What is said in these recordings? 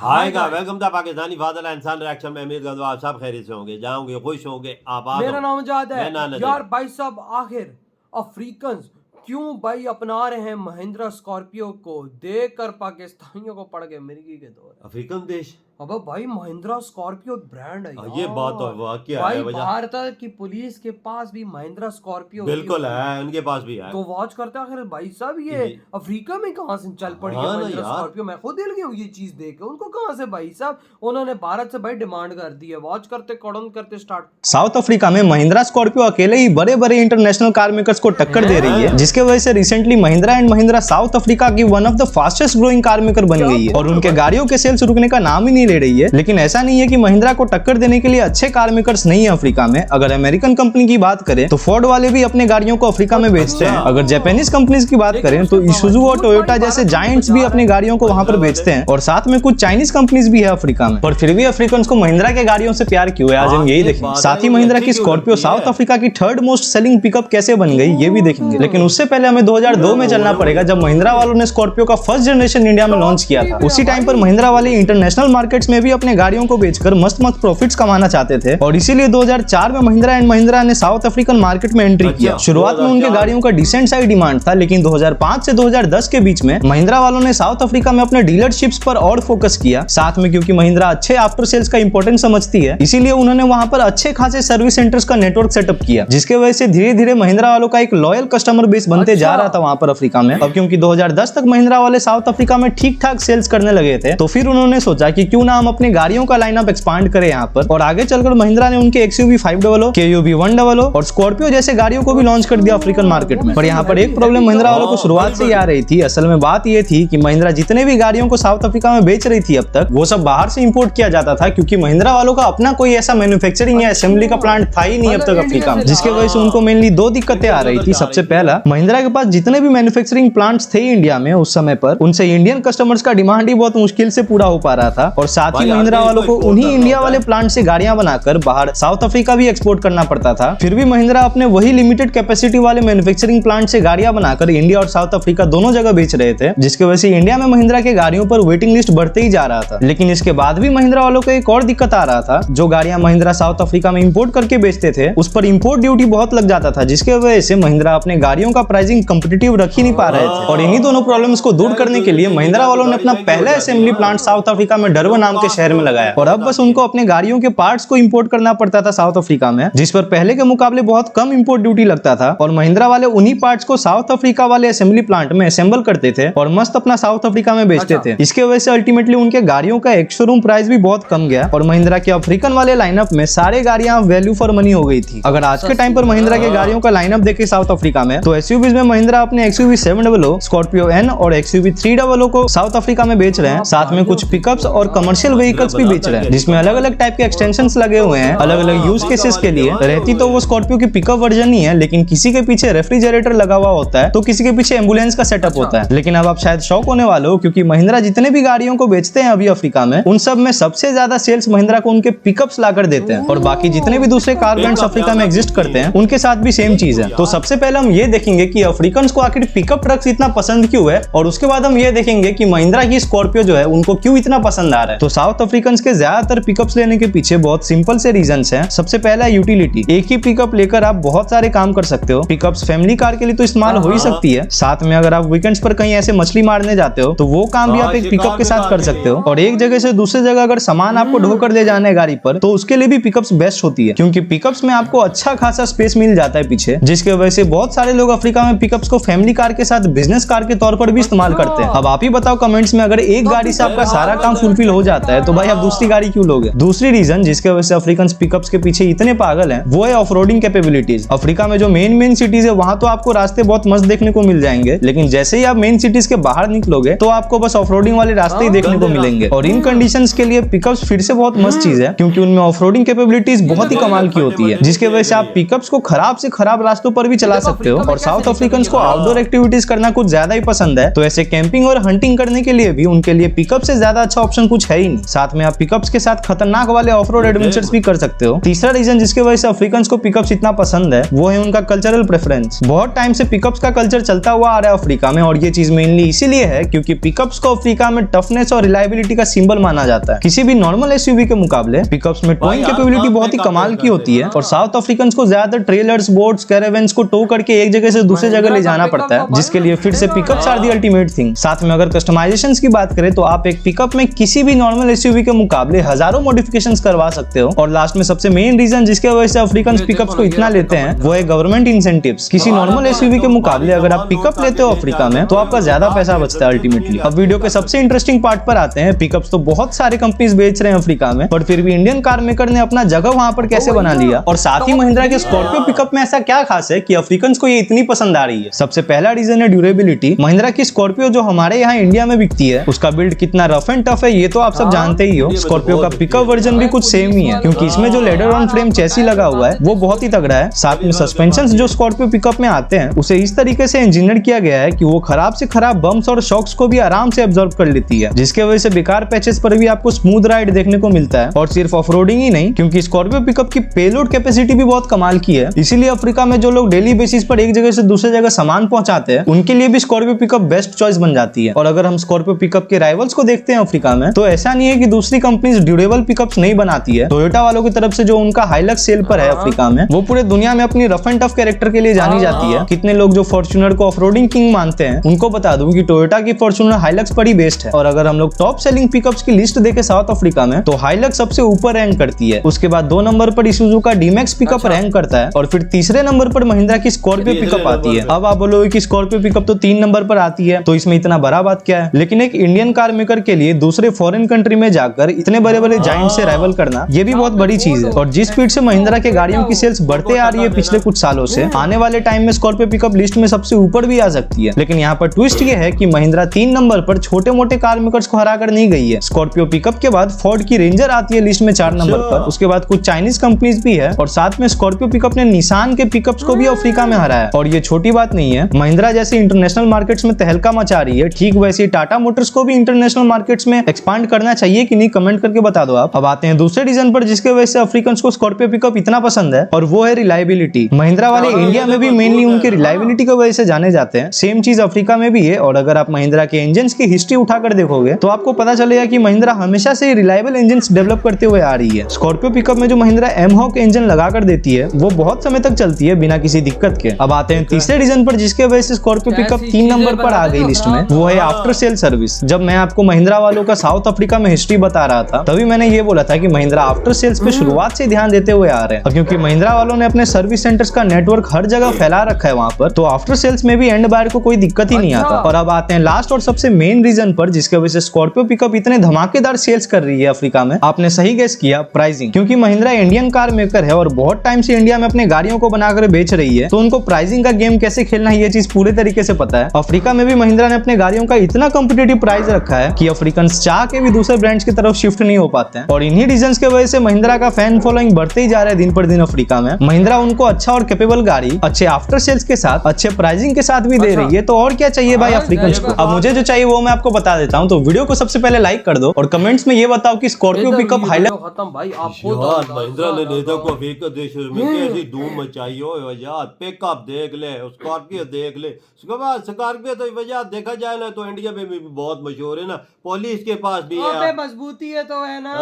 हाय का वेलकम था पाकिस्तानी फादर इंसान रिएक्शन में। उम्मीद करता हूं आप सब खैरियत से होंगे, जाओगे, खुश होंगे, आबाद। मेरा नाम जाद है मैं यार। भाई साहब आखिर अफ्रीकन क्यों भाई अपना रहे हैं महिंद्रा स्कॉर्पियो को, देखकर पाकिस्तानियों को पड़ गए मिर्गी के दौर। अफ्रीकन देश अब भाई महिंद्रा स्कॉर्पियो ब्रांड है ये बात तो वाकया भाई है वजह। भारत की पुलिस के पास भी महिंद्रा स्कॉर्पियो बिल्कुल है, उनके पास भी है। तो वॉच करते हैं आखिर भाई साहब ये अफ्रीका में कहां से चल पड़ी है महिंद्रा स्कॉर्पियो। मैं खुद हिल गया हूँ ये चीज देख के। उनको कहां से भाई साहब उन्होंने भारत से भाई डिमांड कर दी है। वॉच करते कौन करते स्टार्ट। साउथ अफ्रीका में महिंद्रा स्कॉर्पियो अकेले ही बड़े बड़े इंटरनेशनल कार मेकर्स को टक्कर दे रही है, जिसके वजह से recently Mahindra and Mahindra South Africa की one of the fastest growing car maker बन गई है और उनके गाड़ियों के सेल्स रुकने का नाम ही नहीं ले रही है। लेकिन ऐसा नहीं है कि महिंद्रा को टक्कर देने के लिए अच्छे कार मेकर्स नहीं है अफ्रीका में। अगर अमेरिकन कंपनी की बात करें तो फोर्ड वाले भी अपने गाड़ियों को अफ्रीका में बेचते हैं। अगर जापानीज कंपनीज की बात करें तो इशुजू और टोयोटा जैसे जायंट्स भी अपनी गाड़ियों को वहां पर बेचते हैं और साथ में कुछ चाइनीज कंपनीज भी है अफ्रीका में। पर फिर भी अफ्रीकन को महिंद्रा के गाड़ियों से प्यार क्यों है, आज हम यही देखेंगे। साथ ही महिंद्रा की स्कॉर्पियो साउथ अफ्रीका की थर्ड मोस्ट सेलिंग पिकअप कैसे बन गई ये भी देखेंगे। लेकिन उससे पहले हमें 2002 में चलना पड़ेगा, जब महिंद्रा वालों ने स्कॉर्पियो का फर्स्ट जनरेशन इंडिया में लॉन्च किया था। उसी टाइम पर महिंद्रा वाले इंटरनेशनल मार्केट्स में भी अपने गाड़ियों को बेचकर मस्त प्रॉफिट्स कमाना चाहते थे और इसीलिए 2004 में महिंद्रा एंड महिंद्रा ने साउथ अफ्रीकन मार्केट में एंट्री किया। शुरुआत में उनके गाड़ियों का डिसेंट साइज डिमांड था, लेकिन 2005 से 2010 के बीच में महिंद्रा वालों ने साउथ अफ्रीका में अपने डीलरशिप्स पर और फोकस किया। साथ में क्योंकि महिंद्रा अच्छे आफ्टर सेल्स का इंपॉर्टेंस समझती है, इसीलिए उन्होंने वहां पर अच्छे खासे सर्विस सेंटर्स का नेटवर्क सेटअप किया, जिसके वजह से धीरे धीरे महिंद्रा वालों का एक लॉयल कस्टमर बेस बनते जा रहा था वहां पर अफ्रीका में। अब क्योंकि 2010 तक महिंद्रा वाले साउथ अफ्रीका में ठीक ठाक सेल्स करने लगे थे, तो फिर उन्होंने सोचा कि क्यों ना हम अपने गाड़ियों का लाइनअप एक्सपांड करें यहाँ पर। और आगे चलकर महिंद्रा ने उनके XUV 500, KUV 100 और स्कॉर्पियो जैसे गाड़ियों को भी लॉन्च कर दिया अफ्रीकन मार्केट में। पर यहाँ पर एक प्रॉब्लम महिंद्रा वालों को शुरुआत से ही आ रही थी। असल में बात ये थी कि महिंद्रा जितने भी गाड़ियों को साउथ अफ्रीका में बेच रही थी अब तक, वो सब बाहर से इंपोर्ट किया जाता था, क्योंकि महिंद्रा वालों का अपना कोई ऐसा मैन्युफैक्चरिंग या असेंबली का प्लांट था ही नहीं अब तक अफ्रीका में, जिसके वजह से उनको मेनली दो दिक्कतें आ रही थी। सबसे पहला, महिंद्रा के पास जितने भी मैन्युफैक्चरिंग प्लांट्स थे इंडिया में उस समय पर, उनसे इंडियन कस्टमर्स का डिमांड ही बहुत मुश्किल से पूरा हो पा रहा था और साथ ही महिंद्रा वालों को उन्हीं इंडिया वाले प्लांट से गाड़ियां बनाकर बाहर साउथ अफ्रीका भी एक्सपोर्ट करना पड़ता था। फिर भी महिंद्रा अपने वही लिमिटेड कैपेसिटी वाले मैन्युफैक्चरिंग प्लांट से गाड़ियां बनाकर इंडिया और साउथ अफ्रीका दोनों जगह बेच रहे थे, जिसकी वजह से इंडिया में महिंद्रा के गाड़ियों पर वेटिंग लिस्ट बढ़ते ही जा रहा था। लेकिन इसके बाद भी महिंद्रा वालों को एक और दिक्कत आ रहा था। जो गाड़ियां महिंद्रा साउथ अफ्रीका में इंपोर्ट करके बेचते थे उस पर इंपोर्ट ड्यूटी बहुत लग जाता था, जिसके वजह से महिंद्रा अपने गाड़ियों का प्राइसिंग कॉम्पिटिटिव रख ही नहीं पा रहे थे। और इन्हीं दोनों प्रॉब्लम्स को दूर करने के लिए महिंद्रा वालों ने अपना पहला असेंबली प्लांट साउथ अफ्रीका में डरबन नाम के शहर में लगाया और अब बस उनको अपने गाड़ियों के पार्ट्स को इंपोर्ट करना पड़ता था साउथ अफ्रीका में, जिस पर पहले के मुकाबले बहुत कम इंपोर्ट ड्यूटी लगता था। और महिंद्रा वाले उन्हीं पार्ट्स को साउथ अफ्रीका वाले असेंबली प्लांट में असेंबल करते थे और मस्त अपना साउथ अफ्रीका में बेचते थे। इसके वजह से अल्टीमेटली उनके गाड़ियों का एक शोरूम प्राइस भी बहुत कम गया और महिंद्रा के अफ्रीकन वाले लाइनअप में सारे गाड़ियां वैल्यू फॉर मनी हो गई थी। अगर आज के टाइम पर महिंद्रा के गाड़ियों का लाइनअप देखे साउथ अफ्रीका में, तो SUVs में महिंद्रा अपने XUV 700, स्कॉर्पियो N और XUV 300 को साउथ अफ्रीका में बेच रहे हैं। साथ में कुछ पिकअप्स और कमर्शियल व्हीकल्स भी बेच रहे हैं, जिसमें अलग अलग टाइप के एक्सटेंशंस लगे हुए हैं अलग अलग यूज केसेस के लिए। रहती तो वो स्कॉर्पियो की पिकअप वर्जन ही है, लेकिन किसी के पीछे रेफ्रिजरेटर लगा हुआ होता है तो किसी के पीछे एम्बुलेंस का सेटअप होता है। लेकिन अब आप शायद शॉक होने वाले हो, क्योंकि महिंद्रा जितने भी गाड़ियों को बेचते हैं अभी अफ्रीका में, उन सब में सबसे ज्यादा सेल्स महिंद्रा को उनके पिकअप्स लाकर देते हैं और बाकी जितने भी दूसरे कार ब्रांड्स अफ्रीका में एग्जिस्ट करते हैं उनके साथ भी सेम चीज है। तो सबसे पहले हम ये देखेंगे कि अफ्रीकन्स को आखिर पिकअप ट्रक्स इतना पसंद क्यों है, और उसके बाद हम ये देखेंगे कि महिंद्रा की स्कॉर्पियो जो है उनको क्यों इतना पसंद आ रहा है। तो साउथ अफ्रीकन्स के ज्यादातर पिकअप्स लेने के पीछे बहुत सिंपल से रीजंस हैं। सबसे पहला यूटिलिटी। एक ही पिकअप लेकर आप बहुत सारे काम कर सकते हो। पिकअप्स फैमिली कार के लिए तो इस्तेमाल हो ही सकती है, साथ में अगर आप वीकेंड्स पर कहीं ऐसे मछली मारने जाते हो तो वो काम भी आप एक पिकअप के साथ कर सकते हो। और एक जगह से दूसरी जगह अगर सामान आपको ढोकर ले जाना है गाड़ी पर, तो उसके लिए भी पिकअप्स बेस्ट होती है, क्योंकि पिकअप्स में आपको अच्छा खासा स्पेस मिल जाता है पीछे, जिसके वजह से बहुत सारे लोग अफ्रीका में पिकअप्स को फैमिली कार के साथ बिजनेस कार के तौर पर भी इस्तेमाल करते हैं। अब आप ही बताओ कमेंट्स में, अगर एक गाड़ी से आपका सारा काम फुलफिल हो जाता है तो भाई आप दूसरी गाड़ी क्यों लोगे। दूसरी रीजन जिसके वजह से अफ्रीकन पिकअप्स के पीछे इतने पागल हैं, वो है ऑफ रोडिंग कैपेबिलिटीज। अफ्रीका में जो मेन सिटीज है वहां तो आपको रास्ते बहुत मस्त देखने को मिल जाएंगे, लेकिन जैसे ही आप मेन सिटीज के बाहर निकलोगे तो आपको बस ऑफ रोडिंग वाले रास्ते ही देखने को मिलेंगे। और इन कंडीशंस के लिए पिकअप्स फिर से बहुत मस्त चीज है, क्योंकि उनमें ऑफ रोडिंग कैपेबिलिटीज बहुत ही कमाल की होती है, जिसके वजह से आप पिकअप्स को खराब से खराब रास्तों पर भी चला सकते हो। और साउथ अफ्रीकन को आउटडोर एक्टिविटीज करना कुछ ज्यादा ही पसंद है, तो ऐसे कैंपिंग और हंटिंग करने के लिए भी उनके लिए पिकअप से ज्यादा अच्छा ऑप्शन कुछ है ही नहीं। साथ में आप पिकअप्स के साथ खतरनाक वाले ऑफ रोड एडवेंचर्स भी कर सकते हो। तीसरा रीजन जिसके वजह से अफ्रीकन को पिकअप्स इतना पसंद है वो है उनका कल्चरल प्रेफरेंस। बहुत टाइम से पिकअप्स का कल्चर चलता हुआ आ रहा है अफ्रीका में, और ये चीज मेनली इसीलिए है क्योंकि पिकअप्स को अफ्रीका में टफनेस और रिलायबिलिटी का सिंबल माना जाता है। किसी भी नॉर्मल एसयूवी के मुकाबले पिकअप्स में टोइंग कैपेबिलिटी बहुत ही कमाल की होती है, और साउथ अफ्रीकन को ज्यादातर ट्रेलर्स, बोट्स, कैरावन्स को टो करके एक जगह से दूसरे जगह ले जाना पड़ता है, जिसके लिए फिर से pickups are the ultimate thing. साथ में अगर कस्टमाइजेशंस की बात करें तो आप एक पिकअप में किसी भी नॉर्मल एसयूवी के मुकाबले हजारों मॉडिफिकेशंस करवा सकते हो। और लास्ट में सबसे मेन रीजन जिसके वजह से अफ्रीकन पिकअप्स को इतना लेते हैं वो है गवर्नमेंट इंसेंटिव्स। किसी नॉर्मल एसयूवी के मुकाबले अगर आप पिकअप लेते हो अफ्रीका में तो आपका ज्यादा पैसा बचता है अल्टीमेटली। अब वीडियो के सबसे इंटरेस्टिंग पार्ट पर आते हैं। पिकअप्स तो बहुत सारे कंपनीज बेच रहे हैं अफ्रीका में, बट फिर भी इंडियन कार मेकर ने अपना जगह वहां पर कैसे बना लिया, और साथ ही महिंद्रा के स्कॉर्पियो पिकअप में ऐसा क्या खास है कि अफ्रीकन को ये इतनी पसंद आ रही है। सबसे पहला रीजन है ड्यूरेबिलिटी। महिंद्रा की स्कॉर्पियो जो हमारे यहाँ इंडिया में बिकती है उसका बिल्ड कितना रफ एंड टफ है ये तो आप सब जानते ही हो। स्कॉर्पियो का पिकअप वर्जन भी कुछ सेम ही है, क्योंकि इसमें जो लेडर ऑन फ्रेम चेसी लगा हुआ है वो बहुत ही तगड़ा है। साथ में सस्पेंशन जो स्कॉर्पियो पिकअप में आते हैं उसे इस तरीके से इंजीनियर किया गया है कि वो खराब से खराब बम्स और शॉक्स को भी आराम से एब्जॉर्ब कर लेती है, जिसके वजह से बेकार पैचेस पर भी आपको स्मूथ राइड देखने को मिलता है। और सिर्फ ऑफ रोडिंग ही नहीं, क्योंकि स्कॉर्पियो पिकअप की पेलोड कैपेसिटी भी बहुत कमाल की है। इसीलिए अफ्रीका में जो लोग डेली बेसिस पर एक जगह से दूसरे जगह सामान पहुंचाते हैं उनके लिए भी स्कॉर्पियो पिकअप बेस्ट चॉइस बन जाती है। और अगर हम स्कॉर्पियो पिकअप के राइवल्स को देखते हैं अफ्रीका में, तो ऐसा नहीं है कि दूसरी कंपनीज ड्यूरेबल पिकअप्स नहीं बनाती है। टोयोटा वालों की तरफ से जो उनका हाइलक्स सेल पर है अफ्रीका में, वो पूरे दुनिया में अपनी रफ एंड टफ कैरेक्टर के लिए जानी जाती है। कितने लोग जो फॉर्च्यूनर को ऑफरोडिंग किंग मानते हैं उनको बता दूं कि टोयोटा की फॉर्च्यूनर हाइलक्स पर ही बेस्ट है। और अगर हम लोग टॉप सेलिंग पिकअप्स की लिस्ट देखें साउथ अफ्रीका में, तो हाइलक्स सबसे ऊपर रैंक करती है। उसके बाद 2 नंबर पर इसूजू का डीमैक्स पिकअप रैंक करता है, और फिर तीसरे नंबर पर महिंद्रा की स्कॉर्पियो पिकअप आती है। अब आप बोलोगे कि स्कॉर्पियो पिकअप तो 3 नंबर पर आती है, तो इसमें इतना बड़ा बात क्या है। लेकिन एक इंडियन कार मेकर के लिए दूसरे फॉरेन कंट्री में जाकर इतने बड़े बड़े जाइंट से राइवल करना ये भी बहुत बड़ी चीज है। और जिस स्पीड से महिंद्रा के गाड़ियों की सेल्स बढ़ते आ रही है पिछले कुछ सालों से, आने वाले टाइम में स्कॉर्पियो पिकअप लिस्ट में सबसे ऊपर भी आ सकती है। लेकिन यहाँ पर ट्विस्ट ये है कि महिंद्रा 3 नंबर पर छोटे मोटे कार मेकर्स को हरा कर नहीं गई है। स्कॉर्पियो पिकअप के बाद फोर्ड की रेंजर आती है लिस्ट में 4 नंबर पर, उसके बाद कुछ चाइनीज कंपनीज भी है, और साथ में स्कॉर्पियो पिकअप ने निसान के पिकअप्स को भी अफ्रीका में हराया। और ये छोटी बात नहीं है, महिंद्रा जैसे इंटरनेशनल मार्केट्स में तहलका मचा रही है, ठीक वैसे टाटा मोटर्स को भी इंटरनेशनल मार्केट्स में एक्सपांड करना चाहिए कि नहीं, कमेंट करके बता दो आप। अब आते हैं दूसरे रीजन पर जिसके वजह से अफ्रीकन को स्कॉर्पियो पिकअप इतना पसंद है, और वो है रिलायबिलिटी। महिंद्रा वाले इंडिया में भी मेनली उनके रिलायबिलिटी की वजह से जाने जाते हैं। सेम चीज अफ्रीका में भी है। और अगर आप महिंद्रा के इंजन की हिस्ट्री उठाकर देखोगे तो आपको पता चलेगा कि महिंद्रा हमेशा से रिलायबल इंजन डेवलप करते हुए आ रही है। स्कॉर्पियो पिकअप में जो महिंद्रा एमहॉक इंजन लगाकर देती है वो बहुत समय तक चलती है बिना किसी दिक्कत के। अब आते हैं तीसरे रीजन पर जिसके वजह से स्कॉर्पियो पिकअप 3 नंबर पर आ गई लिस्ट में, वो है आफ्टर सेल सर्विस। जब मैं आपको महिंद्रा वालों का साउथ अफ्रीका में हिस्ट्री बता रहा था तभी मैंने ये बोला था कि महिंद्रा आफ्टर सेल्स पे शुरुआत से ध्यान देते हुए आ रहे हैं। और क्योंकि महिंद्रा वालों ने अपने सर्विस सेंटर्स का नेटवर्क हर जगह फैला रखा है वहां पर, तो आफ्टर सेल्स में भी एंड बायर को कोई दिक्कत ही नहीं आता। और अब आते हैं लास्ट और सबसे मेन रीजन पर जिसके वजह से स्कॉर्पियो पिकअप इतने धमाकेदार सेल्स कर रही है अफ्रीका में। आपने सही गेस किया, प्राइसिंग। क्योंकि महिंद्रा इंडियन कार मेकर है और बहुत टाइम से इंडिया में अपने गाड़ियों को बनाकर बेच रही है, तो उनको प्राइसिंग का गेम कैसे खेलना है ये चीज पूरे तरीके से पता है। अफ्रीका में भी महिंद्रा ने अपने गाड़ियों का इतना कॉम्पिटिटिव प्राइस रखा है कि अफ्रीकन चाह के भी दूसरे ब्रांड्स की तरफ शिफ्ट नहीं हो पाते हैं। और इन्हीं रीजंस के वजह से महिंद्रा का फैन फॉलोइंग बढ़ते ही जा रहा है दिन पर दिन अफ्रीका में। महिंद्रा उनको अच्छा और कैपेबल गाड़ी अच्छे आफ्टर सेल्स के साथ अच्छे प्राइसिंग के साथ भी दे रही है, तो और क्या चाहिए भाई अफ्रीकन को। अब मुझे जो चाहिए वो मैं आपको बता देता हूँ। तो वीडियो को सबसे पहले लाइक कर दो और कमेंट्स में ये बताओ कि स्कॉर्पियो पिकअप हाईलाइट खत्म भाई। आप यार महिंद्रा ने नेता को अफ्रीका देश में कैसी धूम मचाई हो यार। पिकअप देख ले, स्कॉर्पियो देख ले, उसके बाद स्कॉर्पियो तो वजह देखा जाए ना तो इंडिया में भी बहुत मशहूर है ना, पुलिस के पास भी है, मजबूती है तो है ना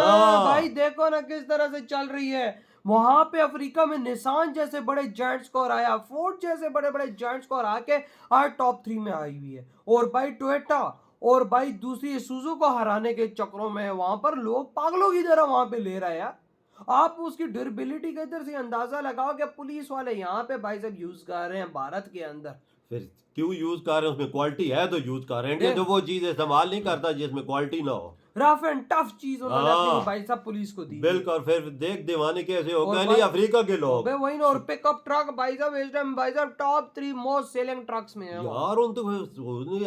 भाई। देखो ना किस तरह से चल रही है वहां पे अफ्रीका में। निसान जैसे बड़े जायंट्स को हराया, फोर्ड जैसे बड़े बड़े जायंट्स को हरा के आज टॉप 3 में आई हुई है। और भाई टोयोटा और भाई दूसरी इसूजू को हराने के चक्रों में वहां पर लोग पागलों की तरह वहां पे ले रहे हैं। आप उसकी ड्यूरेबिलिटी के इधर से अंदाजा लगाओ कि पुलिस वाले यहाँ पे भाई साहब यूज कर रहे हैं भारत के अंदर। फिर क्यों यूज कर रहे हैं? उसमें क्वालिटी है तो यूज कर रहे हैं। इंडिया तो वो चीज इस्तेमाल नहीं करता जिसमें क्वालिटी ना हो। रफ एंड टफ चीज उन्होंने अपनी भाई साहब पुलिस को दी। बिल्कुल। फिर देख दीवाने कैसे हो गए नहीं अफ्रीका के लोग। वही ना। और पिकअप ट्रक भाई साहब इस टाइम भाई साहब टॉप 3 मोस्ट सेलिंग ट्रक्स में है यार। उन तो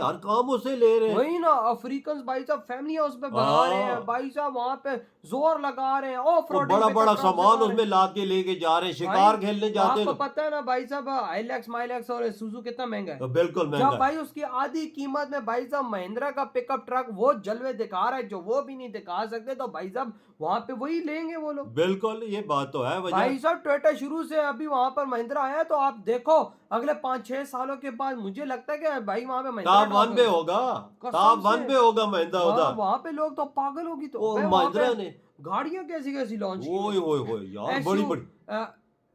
हर काम उससे ले रहे हैं। वही ना। अफ्रीकन भाई साहब फैमिली हाउस पे बना रहे हैं भाई साहब, वहाँ पे जोर लगा रहे हैं। ऑफ रोड बड़ा बड़ा सामान उसमें लाद के लेके जा रहे हैं, शिकार खेलने जाते हैं। आपको पता है ना भाई साहब हाइलक्स माइलक्स और सुजू कितना महंगा है। बिल्कुल महंगा। भाई उसकी आधी कीमत में भाई साहब महिंद्रा का पिकअप ट्रक वो जलवे दिखा रहा है जो वो भी नहीं दिखा सकते, तो भाई साहब वहां पे वही लेंगे वो लोग। बिल्कुल, ये बात तो है वजह। भाई साहब टोयोटा शुरू से अभी वहां पर महिंद्रा आया, तो आप देखो अगले 5-6 सालों के बाद मुझे लगता है कि भाई वहां पे महिंद्रा टॉप वन पे होगा, कसम टॉप वन से। पे होगा महिंद्रा उधर। वहां पे लोग तो पागल होगी। तो वो भाई वहां महिंद्रा पे ने गाड़ियां कैसी कैसी लॉन्च ओए होए होए यार, बड़ी बड़ी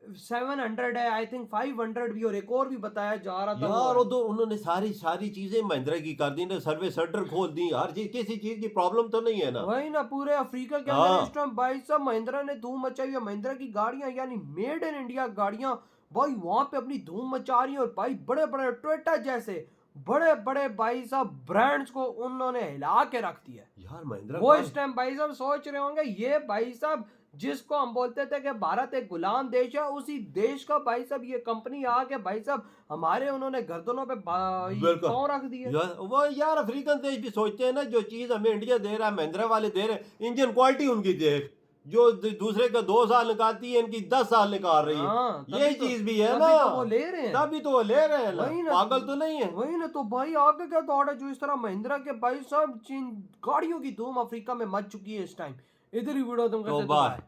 700 है, आई थिंक 500 भी, और एक और भी बताया जा रहा था यार। वो वो तो उन्होंने सारी सारी चीजें महिंद्रा की कर दी ना, सर्विस सेंटर खोल दी, हर चीज, किसी चीज की प्रॉब्लम तो नहीं है ना। वही ना, पूरे अफ्रीका के हाँ। अंदर इस टाइम भाई साहब महिंद्रा ने धूम मचाई है। महिंद्रा की गाड़ियां यानी मेड इन इंडिया गाड़ियां भाई वहां पे अपनी धूम मचा रही है। और भाई बड़े बड़े टोयोटा जैसे बड़े बड़े भाई साहब ब्रांड्स को उन्होंने हिला के रख दिया है। यार महिंद्रा वो इस टाइम भाई साहब सोच रहे होंगे, ये भाई साहब जिसको हम बोलते थे कि भारत एक गुलाम देश है, उसी देश का भाई साहब ये कंपनी आके भाई साहब हमारे उन्होंने गर्दनों पे बिल्कुल। पाँव रख दिए। यार वो यार अफ्रीकन देश भी सोचते हैं ना, जो चीज हमें इंडिया दे रहा है, महिंद्रा वाले दे रहे हैं, इंजन क्वालिटी उनकी देख, जो दूसरे का 2 साल निकालती है, इनकी 10 साल निकाल रही है। हाँ, ये चीज भी है तभी ना, तो वो ले रहे हैं। तभी तो वो ले रहे हैं ना, वही ना, पागल तो नहीं है। वही ना। तो भाई आगे क्या दौड़ है, जो इस तरह महिंद्रा के भाई साहब चीन गाड़ियों की धूम अफ्रीका में मच चुकी है इस टाइम। इधर ही वीडियो तुम तो करते बाय।